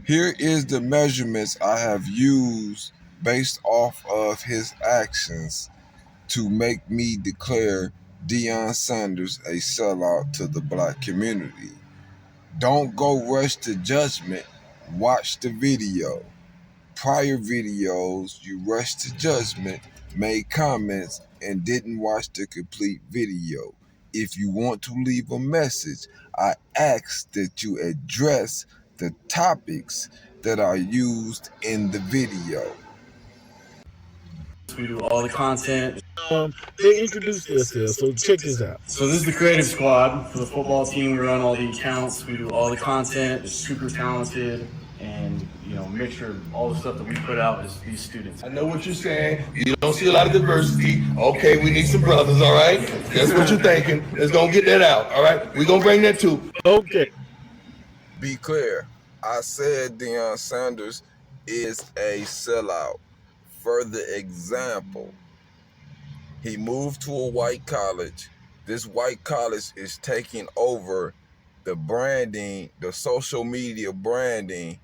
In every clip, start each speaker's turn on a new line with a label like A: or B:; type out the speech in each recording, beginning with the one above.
A: Here is the measurements I have used based off of his actions to make me declare Deion Sanders a sellout to the black community. Don't go rush to judgment. Watch the video. Prior videos, you rushed to judgment, made comments, and didn't watch the complete video. If you want to leave a message, I ask that you address the topics that are used in the video.
B: We do all the content.
C: They introduced themselves, so check this out.
B: So this is the creative squad for the football team. We run all the accounts. We do all the content. It's super talented, and make sure all the stuff that we put out is these students.
D: I know what you're saying. You don't see a lot of diversity. Okay, we need some brothers, all right? That's what you're thinking. Let's go get that out, all right? We're going to bring that too.
C: Okay.
A: Be clear. I said Deion Sanders is a sellout. Further example, he moved to a white college. This white college is taking over the branding, the social media branding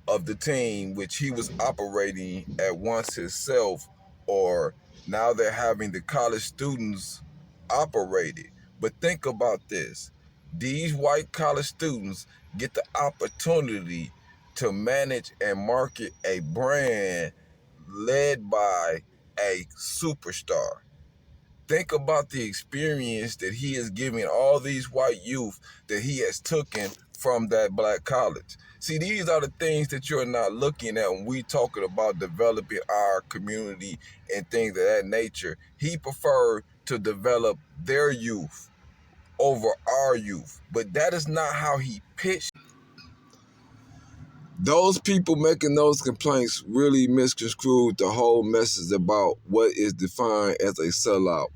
A: of the team, which he was operating at once himself, or now they're having the college students operate it. But think about this. These white college students get the opportunity to manage and market a brand led by a superstar. Think about the experience that he is giving all these white youth that he has taken from that black college. See, these are the things that you're not looking at when we talking about developing our community and things of that nature. He preferred to develop their youth over our youth, but that is not how he pitched. Those people making those complaints really misconstrued the whole message about what is defined as a sellout.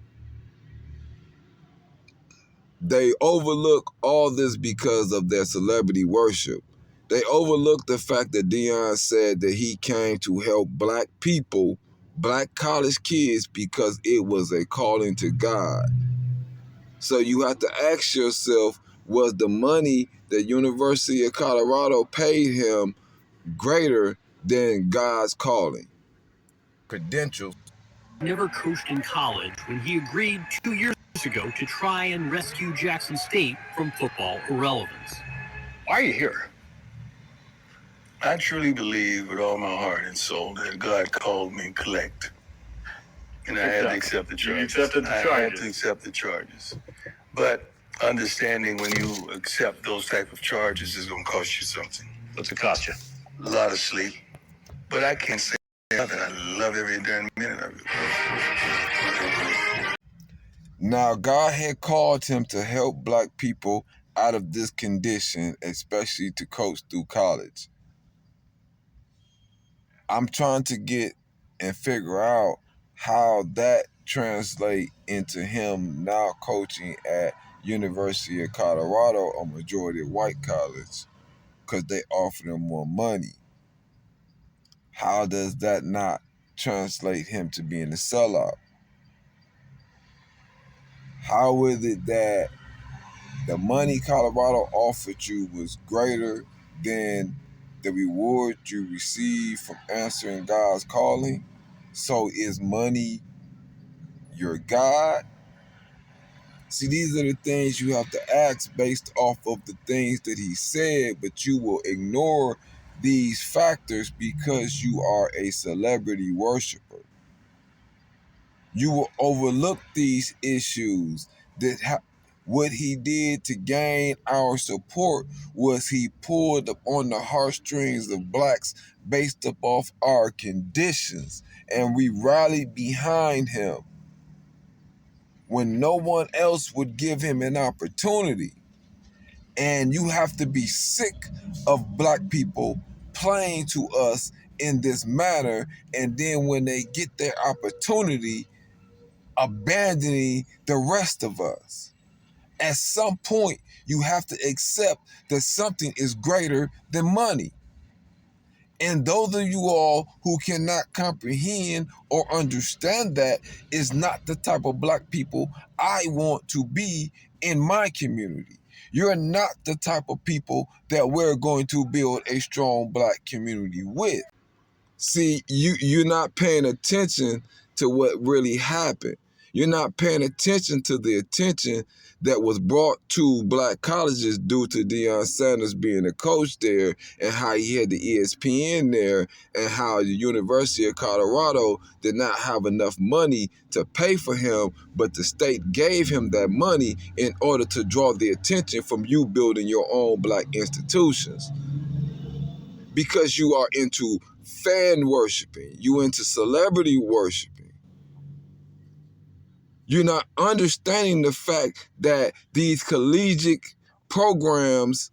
A: They overlook all this because of their celebrity worship. They overlook the fact that Deion said that he came to help black people, black college kids, because it was a calling to God. So you have to ask yourself, was the money that University of Colorado paid him greater than God's calling? Credentials.
E: Never coached in college when he agreed 2 years ago to try and rescue Jackson State from football irrelevance.
F: Why are you here? I truly believe with all my heart and soul that God called me collect. And I had to accept the charges.
B: You accepted the charges.
F: I had to accept the charges. But understanding when you accept those type of charges is going to cost you something.
B: What's it cost you?
F: A lot of sleep. But I can't say nothing. I love every damn minute of it.
A: Now, God had called him to help black people out of this condition, especially to coach through college. I'm trying to get and figure out how that translate into him now coaching at University of Colorado, a majority white college, because they offer him more money. How does that not translate him to being a sellout? How is it that the money Colorado offered you was greater than the reward you receive from answering God's calling? So is money your God? See, these are the things you have to ask based off of the things that he said, but you will ignore these factors because you are a celebrity worshiper. You will overlook these issues that what he did to gain our support was he pulled up on the heartstrings of blacks based up off our conditions, and we rallied behind him when no one else would give him an opportunity. And you have to be sick of black people playing to us in this manner, and then when they get their opportunity, abandoning the rest of us. At some point, you have to accept that something is greater than money. And those of you all who cannot comprehend or understand that is not the type of black people I want to be in my community. You're not the type of people that we're going to build a strong black community with. See, you're not paying attention to what really happened. You're not paying attention to the attention that was brought to black colleges due to Deion Sanders being a coach there, and how he had the ESPN there, and how the University of Colorado did not have enough money to pay for him, but the state gave him that money in order to draw the attention from you building your own black institutions. Because you are into fan worshiping, you into celebrity worshiping. You're not understanding the fact that these collegiate programs,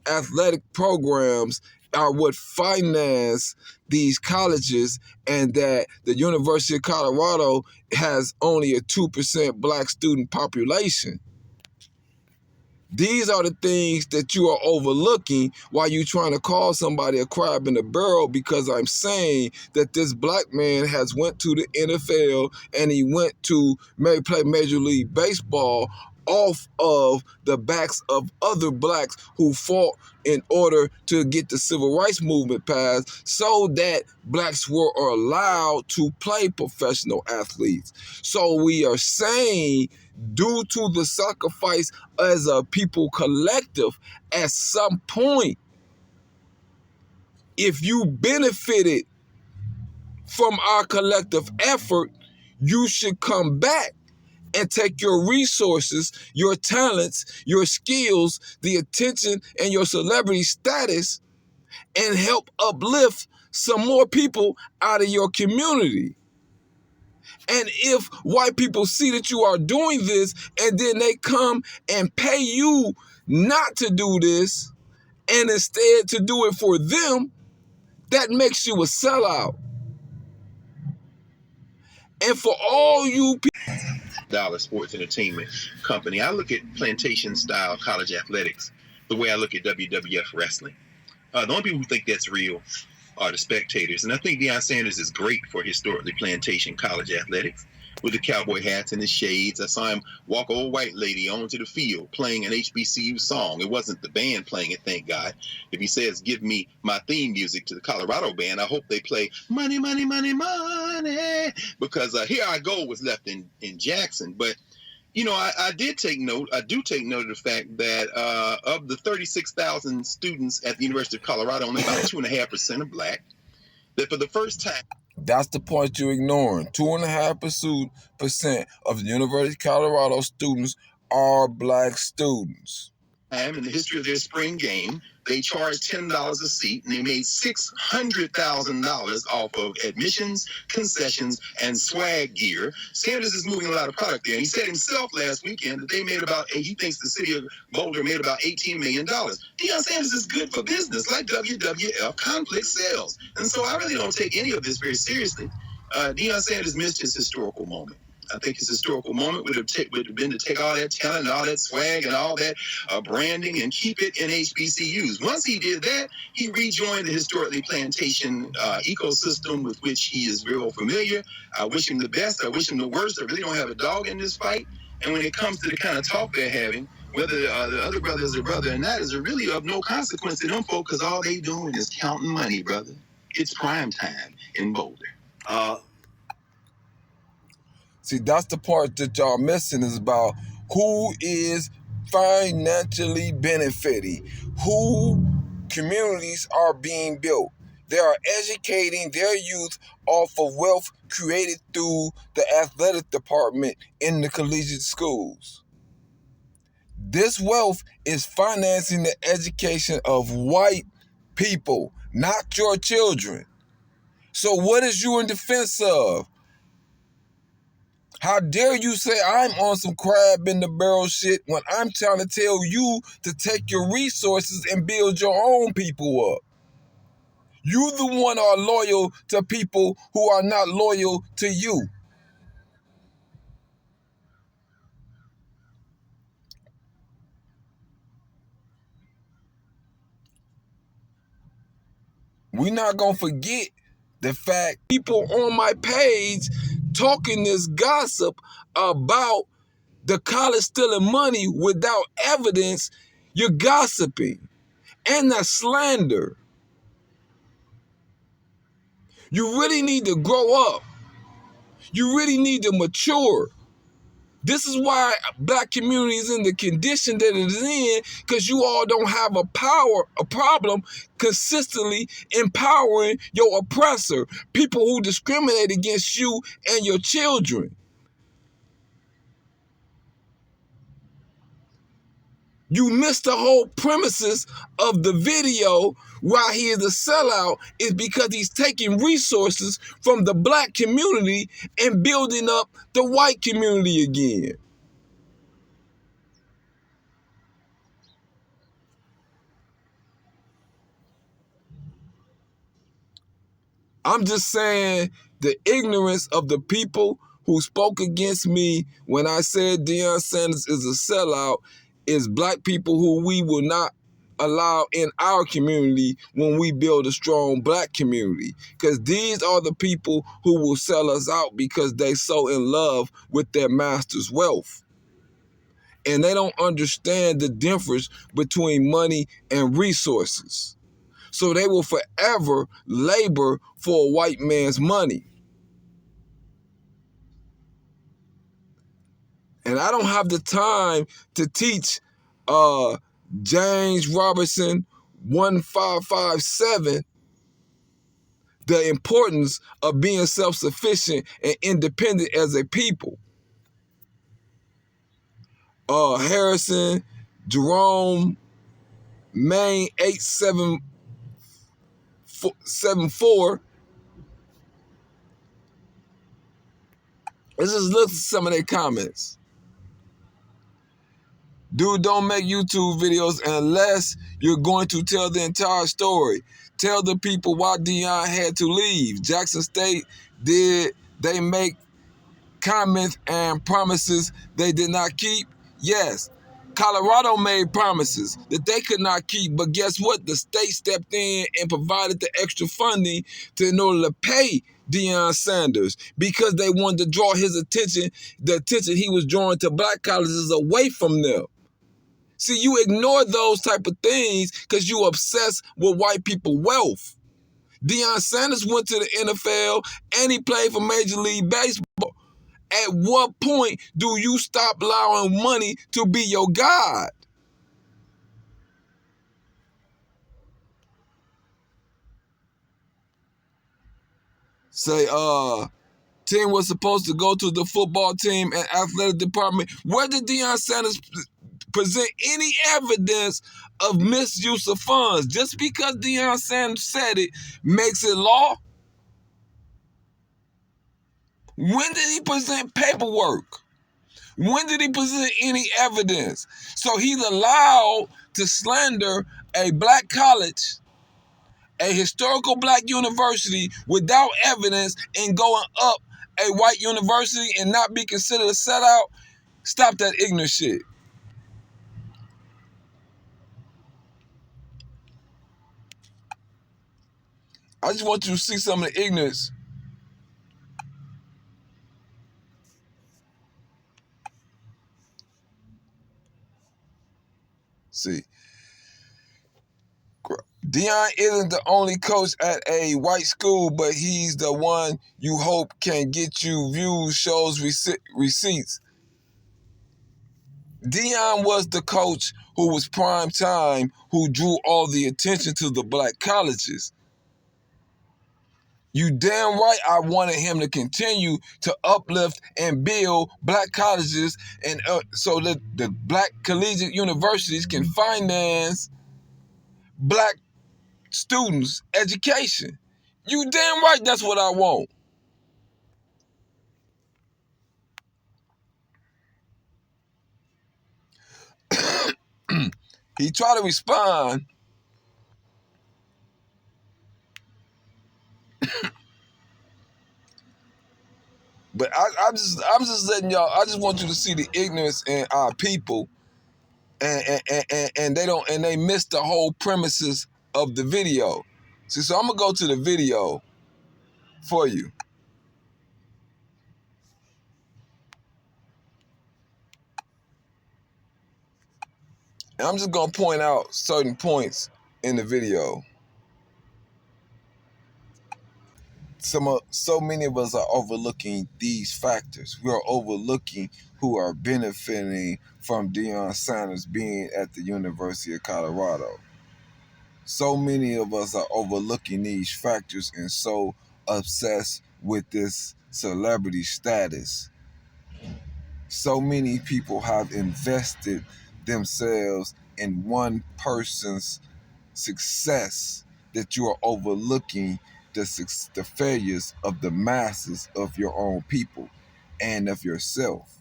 A: athletic programs, are what finance these colleges, and that the University of Colorado has only a 2% black student population. These are the things that you are overlooking while you're trying to call somebody a crab in a barrel, because I'm saying that this black man has went to the NFL and he went to play Major League Baseball off of the backs of other blacks who fought in order to get the civil rights movement passed so that blacks were allowed to play professional athletes. So we are saying, due to the sacrifice as a people collective, at some point, if you benefited from our collective effort, you should come back and take your resources, your talents, your skills, the attention, and your celebrity status, and help uplift some more people out of your community. And if white people see that you are doing this, and then they come and pay you not to do this, and instead to do it for them, that makes you a sellout. And for all you people,
G: dollar sports entertainment company, I look at plantation style college athletics the way I look at WWF wrestling. The only people who think that's real are the spectators. And I think Deion Sanders is great for historically plantation college athletics. With the cowboy hats and the shades, I saw him walk an old white lady onto the field playing an HBCU song. It wasn't the band playing it, thank God. If he says, give me my theme music to the Colorado band, I hope they play Money, Money, Money, Money, because Here I Go was left in Jackson. But you know, I do take note of the fact that of the 36,000 students at the University of Colorado, only about 2.5% are black. That for the first time...
A: That's the point you're ignoring. 2.5% of the University of Colorado students are black students.
G: In the history of their spring game, they charged $10 a seat, and they made $600,000 off of admissions, concessions, and swag gear. Sanders is moving a lot of product there, and he said himself last weekend that he thinks the city of Boulder made about $18 million. Deion Sanders is good for business, like WWF conflict sales. And so I really don't take any of this very seriously. Deion Sanders missed his historical moment. I think his historical moment would have been to take all that talent and all that swag and all that branding and keep it in HBCUs. Once he did that, he rejoined the historically plantation ecosystem with which he is real familiar. I wish him the best. I wish him the worst. I really don't have a dog in this fight. And when it comes to the kind of talk they're having, whether the other brother is a brother or not, is really of no consequence to them folk, because all they doing is counting money, brother. It's prime time in Boulder.
A: See, that's the part that y'all missing, is about who is financially benefiting, who communities are being built. They are educating their youth off of wealth created through the athletic department in the collegiate schools. This wealth is financing the education of white people, not your children. So what is you in defense of? How dare you say I'm on some crab in the barrel shit when I'm trying to tell you to take your resources and build your own people up? You the one are loyal to people who are not loyal to you. We're not going to forget the fact people on my page talking this gossip about the college stealing money without evidence You're gossiping. And that's slander. You really need to grow up. You really need to mature. This is why black community is in the condition that it is in, because you all don't have a problem consistently empowering your oppressor, people who discriminate against you and your children. You missed the whole premises of the video. Why he is a sellout is because he's taking resources from the black community and building up the white community again. I'm just saying the ignorance of the people who spoke against me when I said Deion Sanders is a sellout is black people who we will not allow in our community when we build a strong black community. Because these are the people who will sell us out because they so in love with their master's wealth. And they don't understand the difference between money and resources. So they will forever labor for a white man's money. And I don't have the time to teach James Robertson 1557 the importance of being self-sufficient and independent as a people. Harrison, Jerome, Maine 8774. Let's just look at some of their comments. Dude, don't make YouTube videos unless you're going to tell the entire story. Tell the people why Deion had to leave. Jackson State, did they make comments and promises they did not keep? Yes. Colorado made promises that they could not keep, but guess what? The state stepped in and provided the extra funding in order to pay Deion Sanders because they wanted to draw his attention, the attention he was drawing to black colleges away from them. See, you ignore those type of things because you obsessed with white people wealth. Deion Sanders went to the NFL and he played for Major League Baseball. At what point do you stop allowing money to be your God? Say, team was supposed to go to the football team and athletic department. Where did Deion Sanders present any evidence of misuse of funds? Just because Deion Sanders said it makes it law? When did he present paperwork? When did he present any evidence? So he's allowed to slander a black college, a historical black university without evidence, and going up a white university and not be considered a sellout. Stop that ignorant shit. I just want you to see some of the ignorance. See, Deion isn't the only coach at a white school, but he's the one you hope can get you views, shows, receipts. Deion was the coach who was prime time, who drew all the attention to the black colleges. You damn right I wanted him to continue to uplift and build black colleges, and so that the black collegiate universities can finance black students' education. You damn right that's what I want. He tried to respond, but I'm just letting y'all. I just want you to see the ignorance in our people, and they miss the whole premises of the video. See, so I'm gonna go to the video for you. And I'm just gonna point out certain points in the video. So many of us are overlooking these factors. We are overlooking who are benefiting from Deion Sanders being at the University of Colorado. So many of us are overlooking these factors and so obsessed with this celebrity status. So many people have invested themselves in one person's success that you are overlooking the failures of the masses of your own people and of yourself.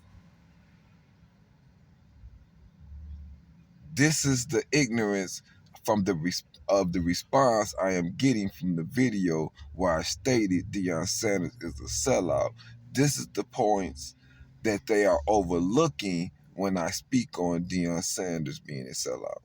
A: This is the ignorance from of the response I am getting from the video where I stated Deion Sanders is a sellout. This is the points that they are overlooking when I speak on Deion Sanders being a sellout.